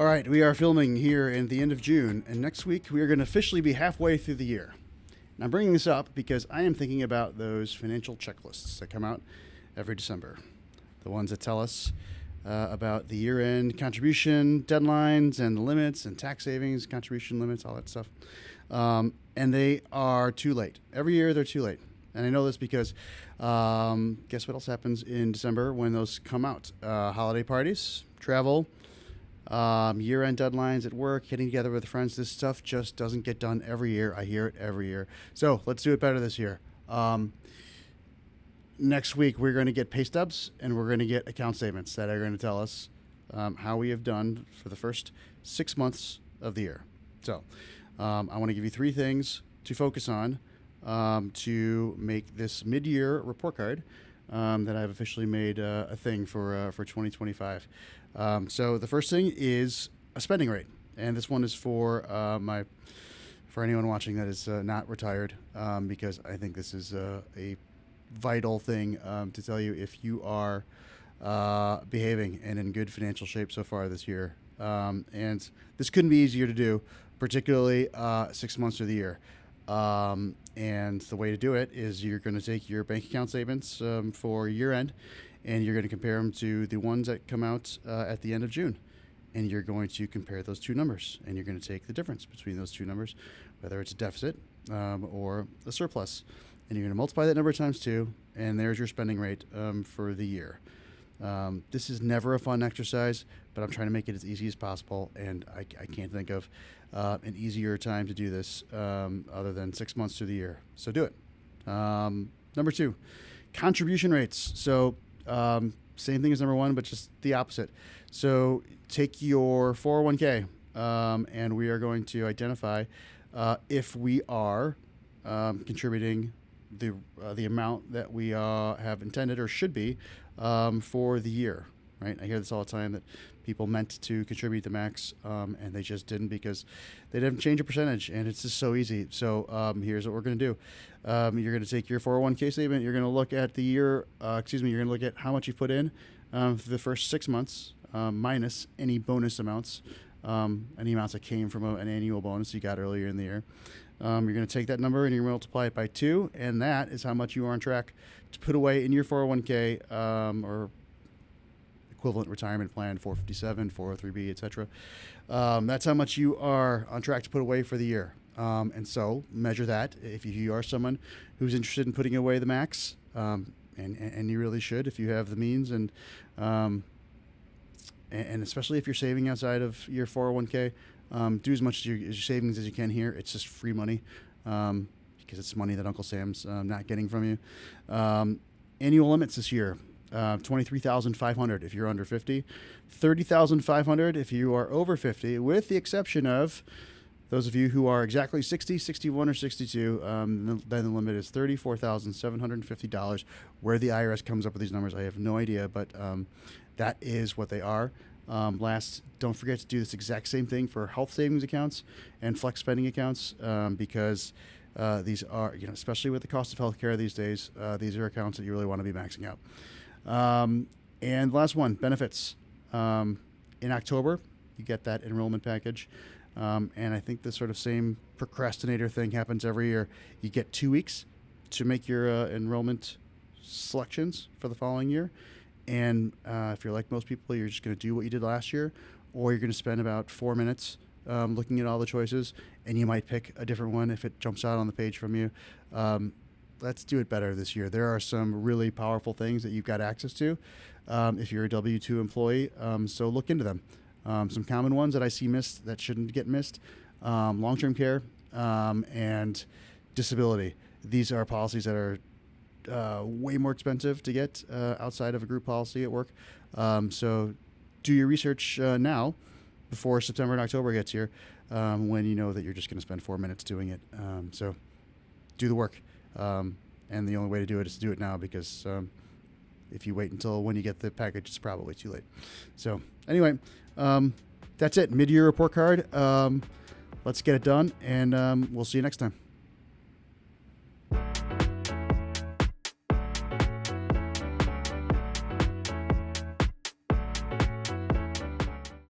All right, we are filming here in the end of June, and next week we are going to officially be halfway through the year. And I'm bringing this up because I am thinking about those financial checklists that come out every December. The ones that tell us about the year-end contribution deadlines and the limits and tax savings, contribution limits, all that stuff. And they are too late. Every year they're too late. And I know this because guess what else happens in December when those come out? Holiday parties, travel, year-end deadlines at work, getting together with friends. This stuff just doesn't get done every year. I hear it every year. So let's do it better this year. Next week, we're going to get pay stubs and we're going to get account statements that are going to tell us how we have done for the first 6 months of the year. So I want to give you 3 things to focus on to make this mid-year report card that I've officially made a thing for 2025. So the first thing is a spending rate, and this one is for anyone watching that is not retired, because I think this is a vital thing to tell you if you are behaving and in good financial shape so far this year. And this couldn't be easier to do, particularly 6 months of the year. And the way to do it is you're going to take your bank account statements for year end, and you're going to compare them to the ones that come out at the end of June. And you're going to compare those two numbers, and you're going to take the difference between those two numbers, whether it's a deficit or a surplus. And you're going to multiply that number times 2, and there's your spending rate for the year. This is never a fun exercise, but I'm trying to make it as easy as possible, and I can't think of an easier time to do this other than 6 months through the year. So do it. Number 2, contribution rates. So same thing as number 1, but just the opposite. So take your 401k, and we are going to identify if we are contributing the amount that we have intended or should be for the year, right? I hear this all the time that people meant to contribute the max and they just didn't because they didn't change a percentage, and it's just so easy. So here's what we're going to do. You're going to take your 401k statement. You're going to look at the year. You're going to look at how much you put in for the first 6 months minus any bonus amounts, any amounts that came from an annual bonus you got earlier in the year. You're going to take that number and you're going to multiply it by 2, and that is how much you are on track to put away in your 401k or equivalent retirement plan, 457, 403b, etc. That's how much you are on track to put away for the year. And so measure that. If you are someone who's interested in putting away the max, and you really should if you have the means, and especially if you're saving outside of your 401k, do as much as your savings as you can here. It's just free money because it's money that Uncle Sam's not getting from you. Annual limits this year, $23,500 if you're under 50, $30,500 if you are over 50, with the exception of those of you who are exactly 60, 61, or 62. Then the limit is $34,750. Where the IRS comes up with these numbers, I have no idea, but that is what they are. Don't forget to do this exact same thing for health savings accounts and flex spending accounts, because these are, especially with the cost of healthcare these days, these are accounts that you really want to be maxing out. And last one, benefits. In October, you get that enrollment package. And I think the sort of same procrastinator thing happens every year. You get 2 weeks to make your enrollment selections for the following year. And if you're like most people, you're just going to do what you did last year, or you're going to spend about 4 minutes looking at all the choices, and you might pick a different one if it jumps out on the page from you. Let's do it better this year. There are some really powerful things that you've got access to if you're a W-2 employee, so look into them. Some common ones that I see missed that shouldn't get missed: long-term care and disability. These are policies that are way more expensive to get outside of a group policy at work. So do your research now before September and October gets here, when you know that you're just going to spend 4 minutes doing it. So do the work. And the only way to do it is to do it now, because if you wait until when you get the package, it's probably too late. So anyway, that's it. Mid-year report card. Let's get it done, and we'll see you next time.